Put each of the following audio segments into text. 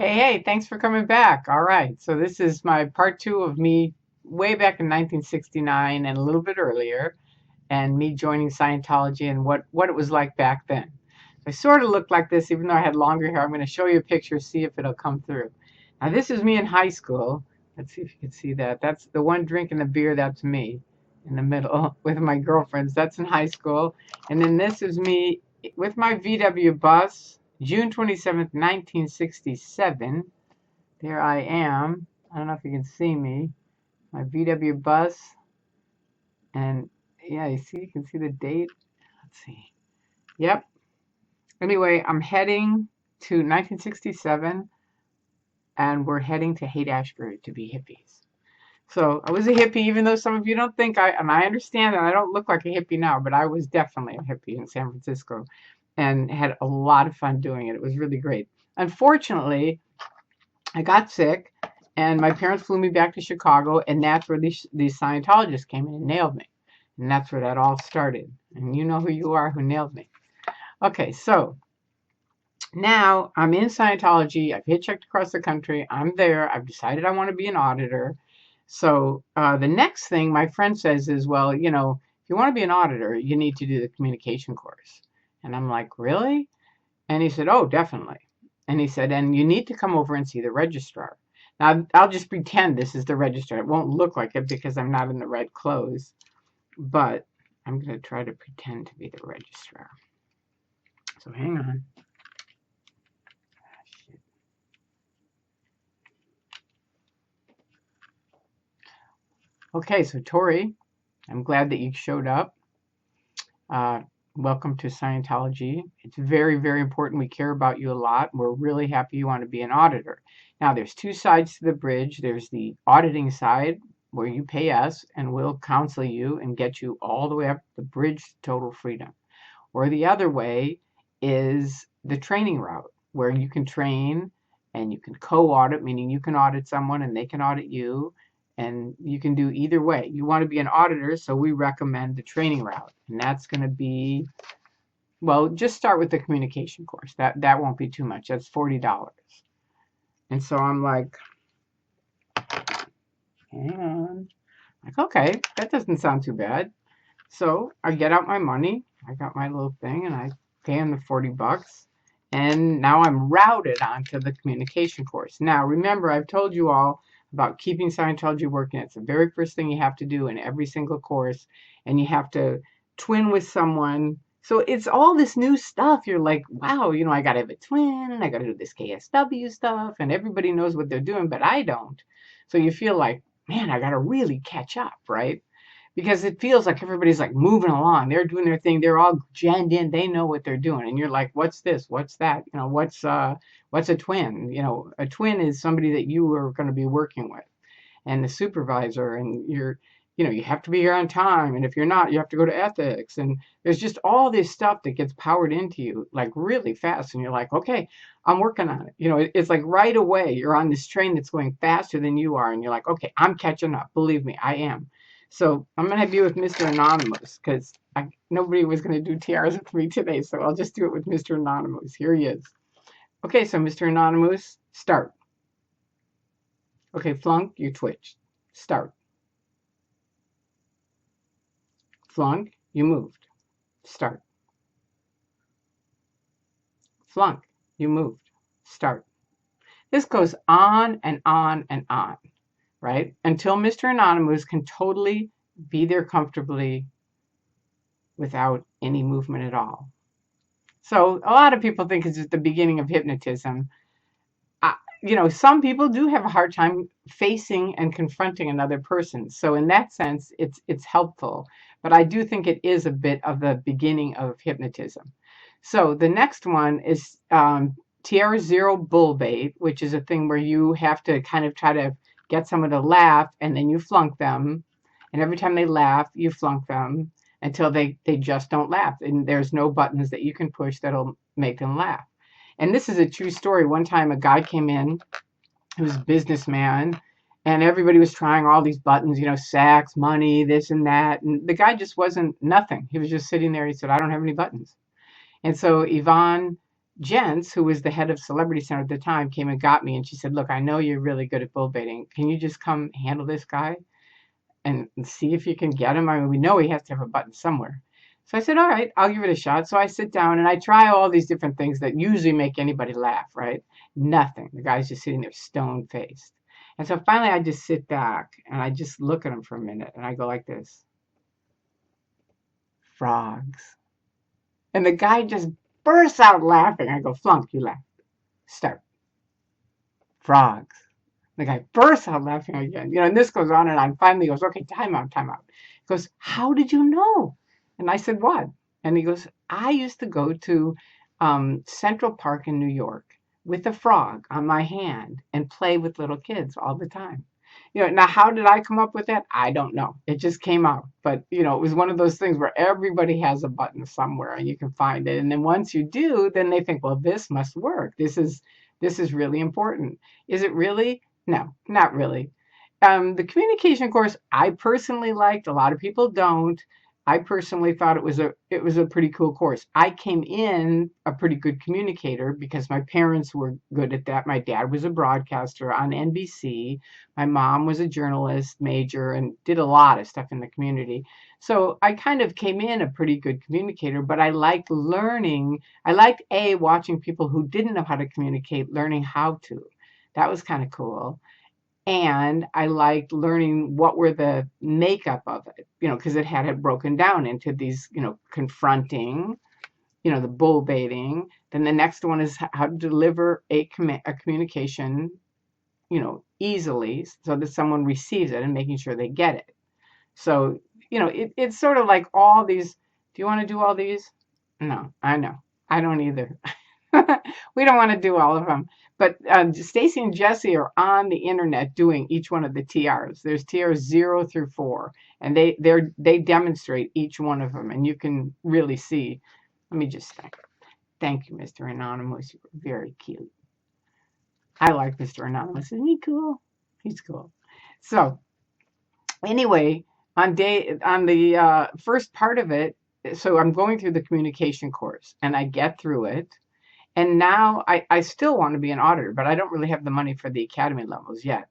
Hey, thanks for coming back. All right, so this is my part two of me way back in 1969 and a little bit earlier, and me joining Scientology and what it was like back then. I sort of looked like this, even though I had longer hair. I'm going to show you a picture, see if it'll come through. Now, this is me in high school. Let's see if you can see that. That's the one drinking the beer. That's me in the middle with my girlfriends. That's in high school. And then this is me with my VW bus, June 27th, 1967. There I am. I don't know if you can see me. My VW bus. And yeah, you can see the date. Let's see. Yep. Anyway, I'm heading to 1967 and we're heading to Haight-Ashbury to be hippies. So I was a hippie, even though some of you don't think and I understand that I don't look like a hippie now, but I was definitely a hippie in San Francisco and had a lot of fun doing it. It was really great. Unfortunately, I got sick and my parents flew me back to Chicago, and that's where these Scientologists came in and nailed me. And that's where that all started. And you know who you are who nailed me. Okay, so now I'm in Scientology. I've hitchhiked across the country. I'm there. I've decided I want to be an auditor. So the next thing my friend says is, well, if you want to be an auditor, you need to do the communication course. And I'm like, really? And he said, oh, definitely. And he said, and you need to come over and see the registrar. Now, I'll just pretend this is the registrar. It won't look like it because I'm not in the red clothes. But I'm going to try to pretend to be the registrar. So hang on. Okay, so Tori, I'm glad that you showed up. Welcome to Scientology. It's very, very important. We care about you a lot. We're really happy you want to be an auditor. Now, there's two sides to the bridge. There's the auditing side, where you pay us and we'll counsel you and get you all the way up the bridge to total freedom. Or the other way is the training route, where you can train and you can co-audit, meaning you can audit someone and they can audit you. And you can do either way. You want to be an auditor, so we recommend the training route. And that's going to be, well, just start with the communication course. That won't be too much. That's $40. And so I'm like, hang on. Like, okay, that doesn't sound too bad. So I get out my money. I got my little thing and I pay him the $40. And now I'm routed onto the communication course. Now, remember, I've told you all about keeping Scientology working. It's the very first thing you have to do in every single course. And you have to twin with someone. So it's all this new stuff. You're like, wow, I got to have a twin and I got to do this KSW stuff. And everybody knows what they're doing, but I don't. So you feel like, man, I got to really catch up, right? Because it feels like everybody's like moving along. They're doing their thing. They're all genned in. They know what they're doing. And you're like, what's this? What's that? What's a twin? A twin is somebody that you are going to be working with, and the supervisor. And you have to be here on time. And if you're not, you have to go to ethics. And there's just all this stuff that gets powered into you like really fast. And you're like, okay, I'm working on it. It's like right away you're on this train that's going faster than you are. And you're like, okay, I'm catching up. Believe me, I am. So I'm going to have you with Mr. Anonymous because nobody was going to do TRs with me today. So I'll just do it with Mr. Anonymous. Here he is. Okay, so Mr. Anonymous, start. Okay, Flunk, you twitched. Start. Flunk, you moved. Start. Flunk, you moved. Start. This goes on and on and on, right? Until Mr. Anonymous can totally be there comfortably without any movement at all. So a lot of people think it's just the beginning of hypnotism. Some people do have a hard time facing and confronting another person. So in that sense, it's helpful. But I do think it is a bit of the beginning of hypnotism. So the next one is TR0 bull bait, which is a thing where you have to kind of try to get someone to laugh and then you flunk them. And every time they laugh, you flunk them until they just don't laugh. And there's no buttons that you can push that'll make them laugh. And this is a true story. One time a guy came in, he was a businessman, and everybody was trying all these buttons, sex, money, this and that. And the guy just wasn't nothing. He was just sitting there. He said, I don't have any buttons. And so Yvonne Jens, who was the head of Celebrity Center at the time, came and got me, and she said, "Look, I know you're really good at bull baiting. Can you just come handle this guy and see if you can get him? I mean, we know he has to have a button somewhere." So I said, "All right, I'll give it a shot." So I sit down and I try all these different things that usually make anybody laugh, right? Nothing. The guy's just sitting there stone faced. And so finally I just sit back and I just look at him for a minute and I go like this: "Frogs." And the guy just bursts out laughing. I go, "Flunk, you laugh. Start. Frogs." The guy bursts out laughing again. And this goes on and on. Finally he goes, "Okay, time out, time out." He goes, "How did you know?" And I said, "What?" And he goes, "I used to go to Central Park in New York with a frog on my hand and play with little kids all the time." Now how did I come up with that? I don't know. It just came out. But, it was one of those things where everybody has a button somewhere and you can find it. And then once you do, then they think, well, this must work. This is really important. Is it really? No, not really. The communication course I personally liked. A lot of people don't. I personally thought it was a pretty cool course. I came in a pretty good communicator because my parents were good at that. My dad was a broadcaster on NBC. My mom was a journalist major and did a lot of stuff in the community. So I kind of came in a pretty good communicator, but I liked learning. I liked watching people who didn't know how to communicate, learning how to. That was kind of cool. And I liked learning what were the makeup of it, because it had it broken down into these, confronting, the bull baiting. Then the next one is how to deliver a communication, easily so that someone receives it and making sure they get it. So, it's sort of like all these. Do you want to do all these? No, I know. I don't either. We don't want to do all of them. But Stacy and Jesse are on the internet doing each one of the TRs. There's TRs 0 through 4, and they demonstrate each one of them, and you can really see. Let me just thank you, Mr. Anonymous. You were very cute. I like Mr. Anonymous. Isn't he cool? He's cool. So anyway, on the first part of it, so I'm going through the communication course, and I get through it. And now I still want to be an auditor, but I don't really have the money for the academy levels yet.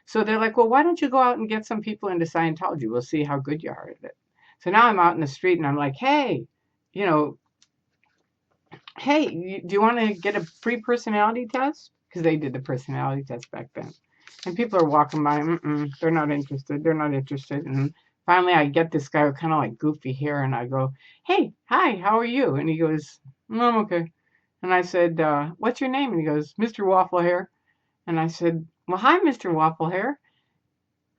So they're like, "Well, why don't you go out and get some people into Scientology? We'll see how good you are at it." So now I'm out in the street and I'm like, "Hey, do you want to get a free personality test?" Because they did the personality test back then. And people are walking by, they're not interested. They're not interested. And finally I get this guy with kind of like goofy hair and I go, "Hey, hi, how are you?" And he goes, "I'm okay." And I said, "What's your name?" And he goes, "Mr. Waffle Hair." And I said, "Well, hi, Mr. Waffle Hair.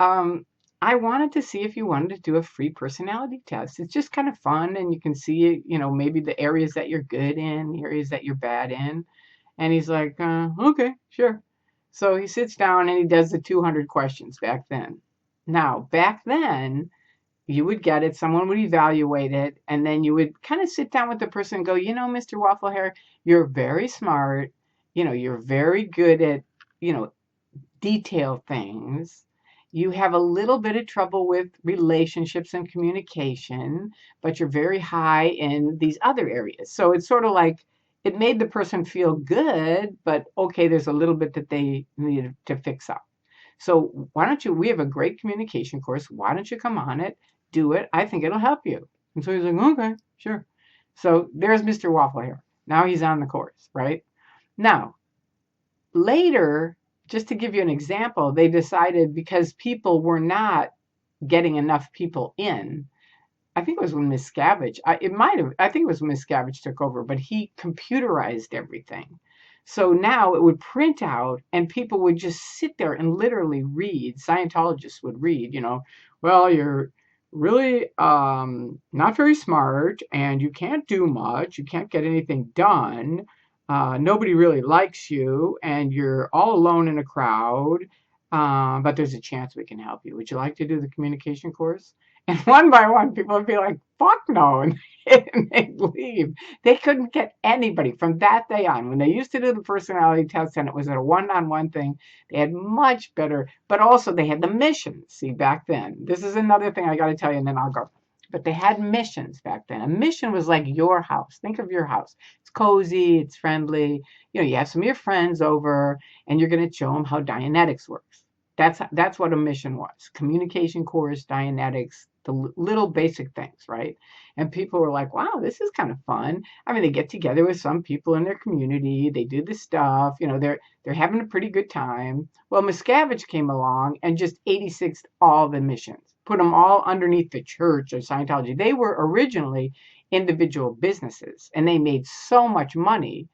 I wanted to see if you wanted to do a free personality test. It's just kind of fun, and you can see, maybe the areas that you're good in, the areas that you're bad in." And he's like, "Okay, sure." So he sits down and he does the 200 questions back then. Now, back then, you would get it, someone would evaluate it, and then you would kind of sit down with the person and go, "Mr. Waffle Hair, you're very smart. You're very good at, detailed things. You have a little bit of trouble with relationships and communication, but you're very high in these other areas." So it's sort of like it made the person feel good, but okay, there's a little bit that they needed to fix up. So we have a great communication course. Why don't you come on it? Do it. I think it'll help you. And so he's like, "Okay, sure." So there's Mr. Waffle Hair. Now he's on the course, right? Now, later, just to give you an example, they decided because people were not getting enough people in. I think it was when Miscavige. I think it was when Miscavige took over, but he computerized everything. So now it would print out and people would just sit there and literally read. Scientologists would read, "Well, you're really not very smart and you can't do much. You can't get anything done. Nobody really likes you and you're all alone in a crowd. But there's a chance we can help you. Would you like to do the communication course?" And one by one, people would be like, "Fuck no," and they'd leave. They couldn't get anybody from that day on. When they used to do the personality test and it was a one-on-one thing, they had much better, but also they had the mission. See, back then, this is another thing I got to tell you, and then I'll go. But they had missions back then. A mission was like your house. Think of your house. It's cozy, it's friendly. You have some of your friends over, and you're going to show them how Dianetics works. That's what a mission was. Communication course, Dianetics, the little basic things, right? And people were like, "Wow, this is kind of fun." I mean, they get together with some people in their community. They do this stuff. They're having a pretty good time. Well, Miscavige came along and just 86'd all the missions, put them all underneath the church of Scientology. They were originally individual businesses, and they made so much money.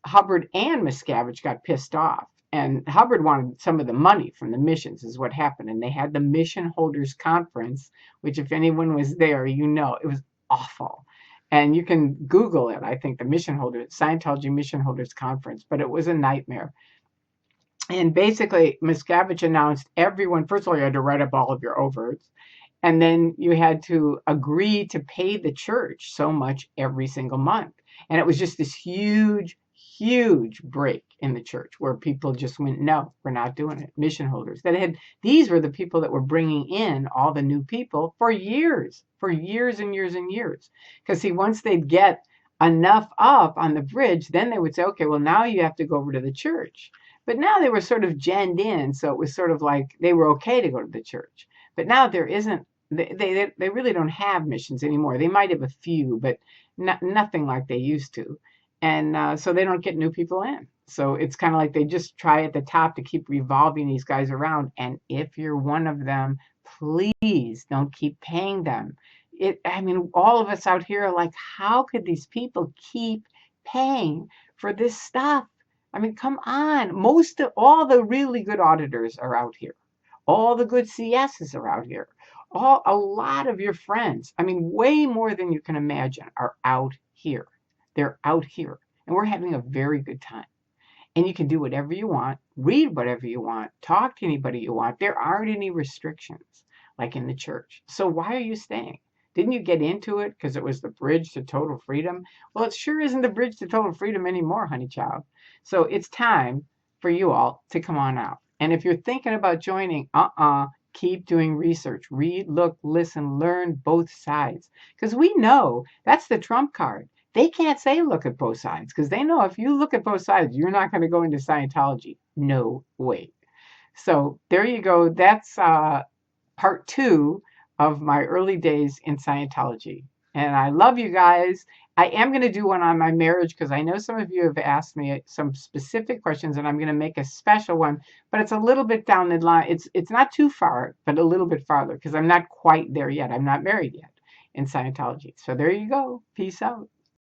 Hubbard and Miscavige got pissed off. And Hubbard wanted some of the money from the missions, is what happened. And they had the Mission Holders Conference, which, if anyone was there, it was awful. And you can Google it, I think, Scientology Mission Holders Conference, but it was a nightmare. And basically, Miscavige announced everyone, first of all, you had to write up all of your overts. And then you had to agree to pay the church so much every single month. And it was just this huge, huge break in the church where people just went, no, we're not doing it. Mission holders these were the people that were bringing in all the new people for years and years and years. Because see, once they'd get enough up on the bridge, then they would say, okay, well, now you have to go over to the church. But now they were sort of genned in. So it was sort of like they were okay to go to the church. But now there isn't. They really don't have missions anymore. They might have a few, but nothing like they used to. And so they don't get new people in. So it's kind of like they just try at the top to keep revolving these guys around. And if you're one of them, please don't keep paying them. All of us out here are like, how could these people keep paying for this stuff? I mean, come on. All the really good auditors are out here. All the good CSs are out here. A lot of your friends, way more than you can imagine, are out here. They're out here, and we're having a very good time. And you can do whatever you want, read whatever you want, talk to anybody you want. There aren't any restrictions like in the church. So why are you staying? Didn't you get into it because it was the bridge to total freedom? Well, it sure isn't the bridge to total freedom anymore, honey child. So it's time for you all to come on out. And if you're thinking about joining, keep doing research. Read, look, listen, learn both sides. Because we know that's the trump card. They can't say look at both sides because they know if you look at both sides, you're not going to go into Scientology. No way. So there you go. That's part 2 of my early days in Scientology. And I love you guys. I am going to do one on my marriage because I know some of you have asked me some specific questions, and I'm going to make a special one, but it's a little bit down the line. It's not too far, but a little bit farther because I'm not quite there yet. I'm not married yet in Scientology. So there you go. Peace out.